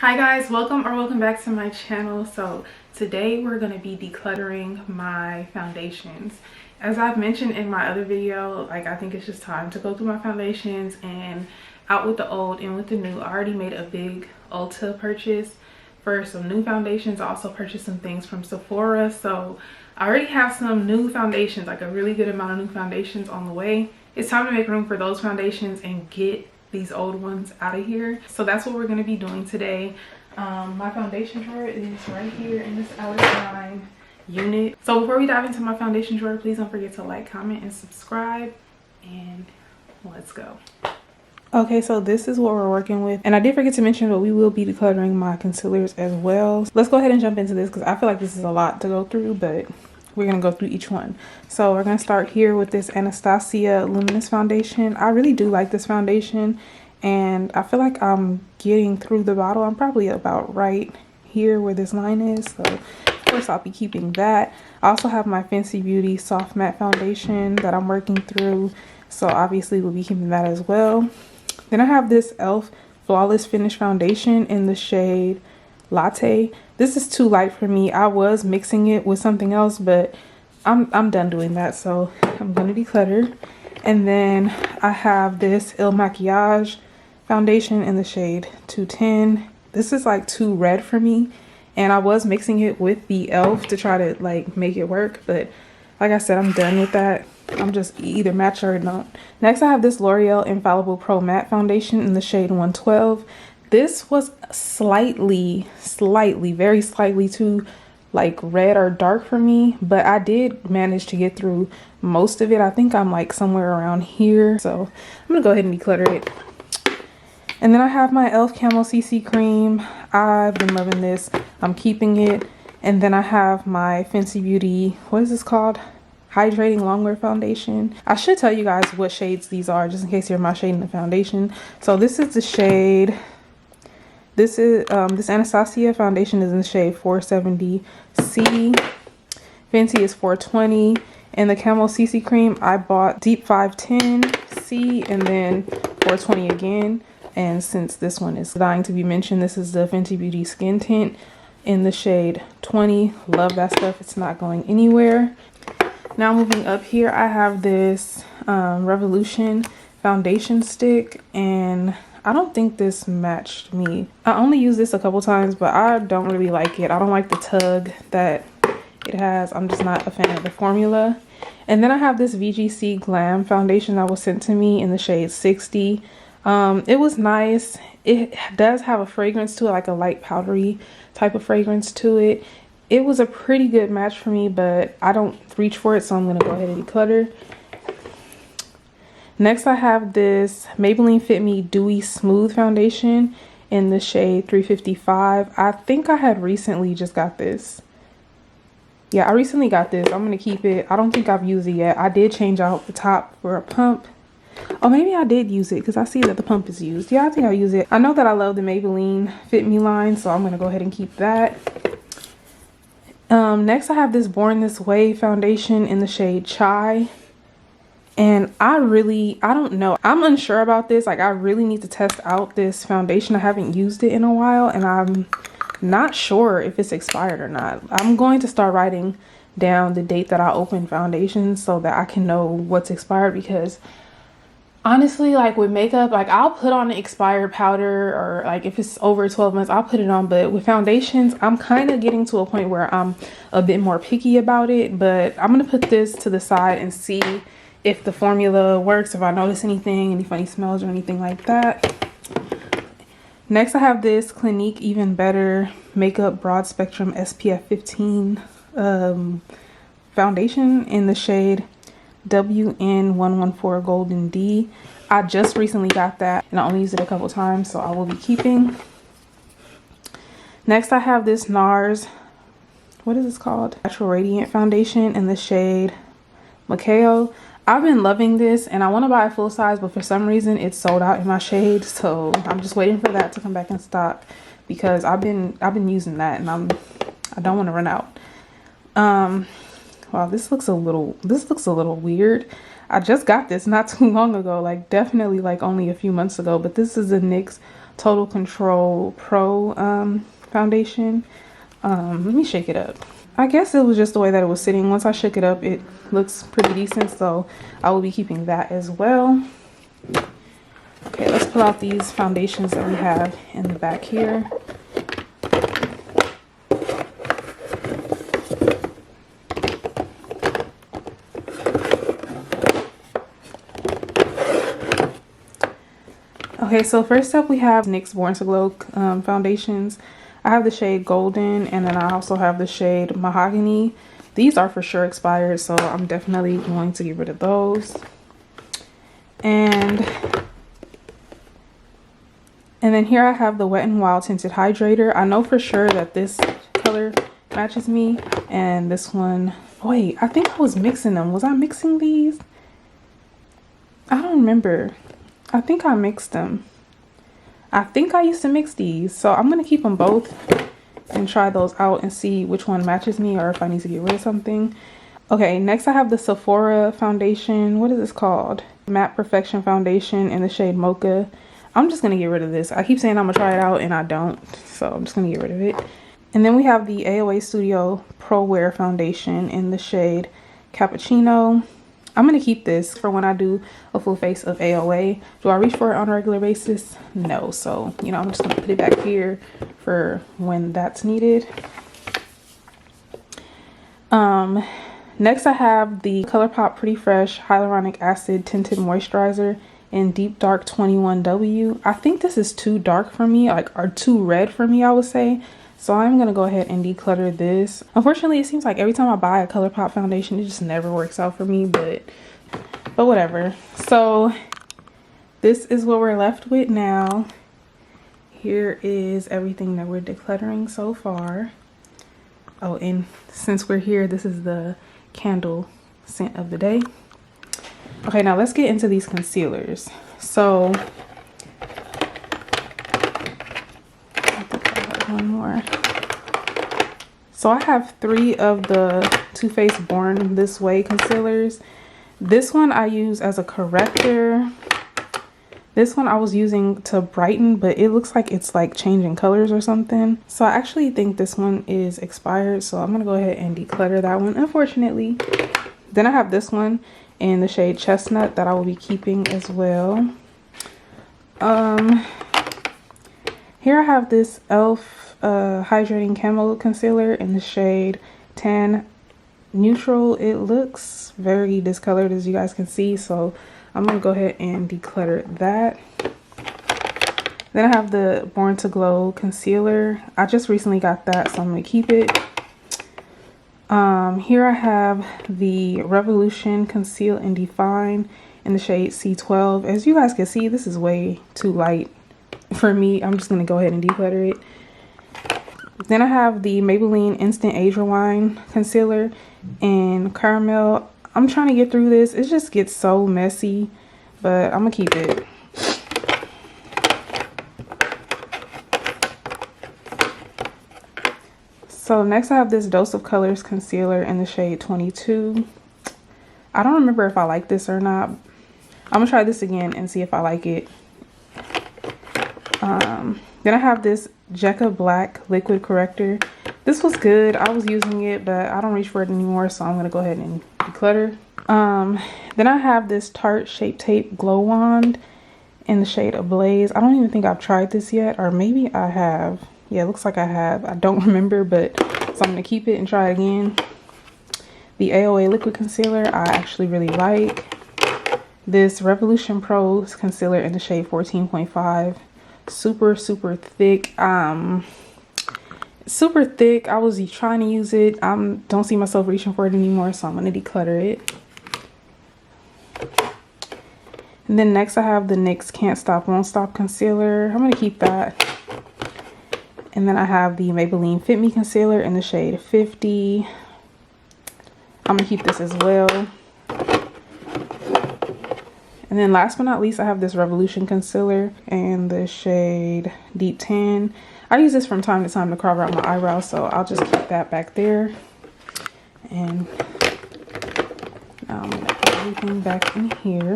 Hi guys, welcome back to my channel. So today we're going to be decluttering my foundations. As I've mentioned in my other video, I think it's just time to go through my foundations and out with the old, in with the new. I already made a big Ulta purchase for some new foundations. I also purchased some things from Sephora, so I already have some new foundations, like a really good amount of new foundations on the way. It's time to make room for those foundations and get these old ones out of here. So that's what we're going to be doing today. My foundation drawer is right here in this outline unit. So before we dive into my foundation drawer, please don't forget to like, comment, and subscribe, and let's go. Okay, so this is what we're working with, and I did forget to mention, but we will be decluttering my concealers as well. Let's go ahead and jump into this because I feel like this is a lot to go through, but we're gonna go through each one. So we're gonna start here with this Anastasia Luminous foundation. I really do like this foundation, and I feel like I'm getting through the bottle. I'm probably about right here where this line is, so of course I'll be keeping that. I also have my Fenty Beauty Soft Matte Foundation that I'm working through, so obviously we'll be keeping that as well. Then I have this e.l.f. Flawless Finish Foundation in the shade Latte. This is too light for me. I was mixing it with something else, but I'm done doing that, so I'm gonna declutter. And then I have this Il Makiage foundation in the shade 210. This is like too red for me, and I was mixing it with the e.l.f. to try to like make it work, but like I said, I'm done with that. I'm just either match or not. Next, I have this L'Oreal Infallible Pro Matte Foundation in the shade 112. This was slightly, very slightly too like red or dark for me, but I did manage to get through most of it. I think I'm like somewhere around here, so I'm gonna go ahead and declutter it. And then I have my e.l.f. Camo CC Cream. I've been loving this. I'm keeping it. And then I have my Fenty Beauty, what is this called? Hydrating Longwear Foundation. I should tell you guys what shades these are, just in case you're my shade in the foundation. So this is the shade, this Anastasia foundation is in the shade 470C. Fenty is 420. And the Camo CC Cream, I bought Deep 510C and then 420 again. And since this one is dying to be mentioned, this is the Fenty Beauty Skin Tint in the shade 20. Love that stuff. It's not going anywhere. Now moving up here, I have this Revolution foundation stick, and I don't think this matched me. I only used this a couple times, but I don't really like it. I don't like the tug that it has. I'm just not a fan of the formula. And then I have this VGC Glam foundation that was sent to me in the shade 60. It was nice. It does have a fragrance to it, like a light powdery type of fragrance to it. It was a pretty good match for me, but I don't reach for it, so I'm going to go ahead and declutter. Next, I have this Maybelline Fit Me Dewy Smooth Foundation in the shade 355. I think I had recently just got this. Yeah, I recently got this. I'm going to keep it. I don't think I've used it yet. I did change out the top for a pump. Oh, maybe I did use it because I see that the pump is used. Yeah, I think I use it. I know that I love the Maybelline Fit Me line, so I'm going to go ahead and keep that. Next, I have this Born This Way foundation in the shade Chai. And I don't know. I'm unsure about this. Like, I really need to test out this foundation. I haven't used it in a while, and I'm not sure if it's expired or not. I'm going to start writing down the date that I open foundations so that I can know what's expired, because honestly, like with makeup, like I'll put on an expired powder, or like if it's over 12 months, I'll put it on. But with foundations, I'm kind of getting to a point where I'm a bit more picky about it. But I'm going to put this to the side and see if the formula works, if I notice anything, any funny smells or anything like that. Next, I have this Clinique Even Better Makeup Broad Spectrum SPF 15 foundation in the shade WN114 Golden D. I just recently got that, and I only used it a couple times, so I will be keeping. Next, I have this NARS, what is this called? Natural Radiant Foundation in the shade Macao. I've been loving this, and I want to buy a full size, but for some reason it's sold out in my shade, so I'm just waiting for that to come back in stock because I've been using that, and I don't want to run out. Wow, this looks a little weird. I just got this not too long ago, like definitely like only a few months ago, but this is a NYX Total Control Pro foundation. Let me shake it up. I guess it was just the way that it was sitting. Once I shook it up, it looks pretty decent, so I will be keeping that as well. Okay, let's pull out these foundations that we have in the back here. Okay, so first up we have NYX Born to Glow foundations. I have the shade Golden, and then I also have the shade Mahogany. These are for sure expired, so I'm definitely going to get rid of those. And then here I have the Wet n Wild Tinted Hydrator. I know for sure that this color matches me, and this one, wait, I think I was mixing them. Was I mixing these? I don't remember. I think I mixed them. I think I used to mix these, so I'm gonna keep them both and try those out and see which one matches me, or if I need to get rid of something. Okay, next I have the Sephora foundation. What is this called? Matte Perfection foundation in the shade Mocha. I'm just gonna get rid of this. I keep saying I'm gonna try it out and I don't, so I'm just gonna get rid of it. And then we have the AOA Studio Pro Wear foundation in the shade Cappuccino. I'm going to keep this for when I do a full face of AOA. Do I reach for it on a regular basis? No. So, you know, I'm just going to put it back here for when that's needed. Next I have the ColourPop Pretty Fresh Hyaluronic Acid Tinted Moisturizer in Deep Dark 21W. I think this is too dark for me, or too red for me, I would say. So I'm going to go ahead and declutter this. Unfortunately, it seems like every time I buy a ColourPop foundation, it just never works out for me, but whatever. So this is what we're left with now. Here is everything that we're decluttering so far. Oh, and since we're here, this is the candle scent of the day. Okay, now let's get into these concealers. So one more. So I have 3 of the Too Faced Born This Way concealers. This one I use as a corrector. This one I was using to brighten, but it looks like it's like changing colors or something. So I actually think this one is expired, so I'm gonna go ahead and declutter that one, unfortunately. Then I have this one in the shade Chestnut that I will be keeping as well. Here I have this e.l.f. Hydrating Camo Concealer in the shade Tan Neutral. It looks very discolored, as you guys can see, so I'm going to go ahead and declutter that. Then I have the Born to Glow Concealer. I just recently got that, so I'm going to keep it. Here I have the Revolution Conceal and Define in the shade C12. As you guys can see, this is way too light for me. I'm just going to go ahead and declutter it. Then I have the Maybelline Instant Age Rewind Concealer in Caramel. I'm trying to get through this. It just gets so messy, but I'm going to keep it. So next I have this Dose of Colors Concealer in the shade 22. I don't remember if I like this or not. I'm going to try this again and see if I like it. Then I have this Jekka Black Liquid Corrector. This was good. I was using it, but I don't reach for it anymore, so I'm going to go ahead and declutter. Then I have this Tarte Shape Tape Glow Wand in the shade Ablaze. I don't even think I've tried this yet, or maybe I have. Yeah, it looks like I have. I don't remember, but so I'm going to keep it and try it again. The AOA Liquid Concealer I actually really like. This Revolution Pro Concealer in the shade 14.5. Super thick. Super thick. I was trying to use it. Don't see myself reaching for it anymore, so I'm going to declutter it. And then next I have the NYX Can't Stop Won't Stop Concealer. I'm going to keep that. And then I have the Maybelline Fit Me Concealer in the shade 50. I'm going to keep this as well. And then last but not least, I have this Revolution Concealer in the shade Deep Tan. I use this from time to time to carve out my eyebrows, so I'll just keep that back there. And now I'm going to put everything back in here.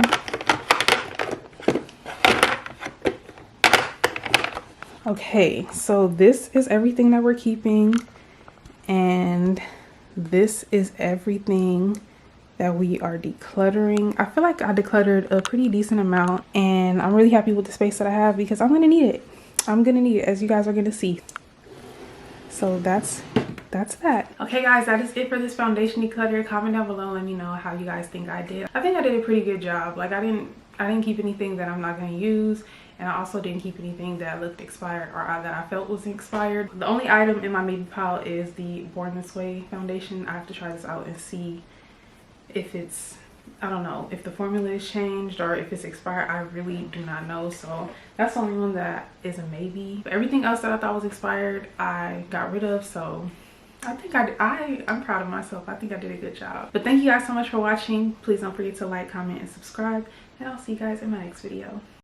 Okay, so this is everything that we're keeping, and this is everything that we are decluttering. I feel like I decluttered a pretty decent amount, and I'm really happy with the space that I have because I'm gonna need it. I'm gonna need it, as you guys are gonna see. So that's that. Okay guys, that is it for this foundation declutter. Comment down below, let me know how you guys think I did. I think I did a pretty good job. Like I didn't keep anything that I'm not going to use, and I also didn't keep anything that looked expired or that I felt was expired. The only item in my maybe pile is the Born This Way foundation. I have to try this out and see if it's, I don't know, if the formula is changed or if it's expired. I really do not know. So that's the only one that is a maybe. But everything else that I thought was expired, I got rid of. So I think I'm proud of myself. I think I did a good job. But thank you guys so much for watching. Please don't forget to like, comment, and subscribe. And I'll see you guys in my next video.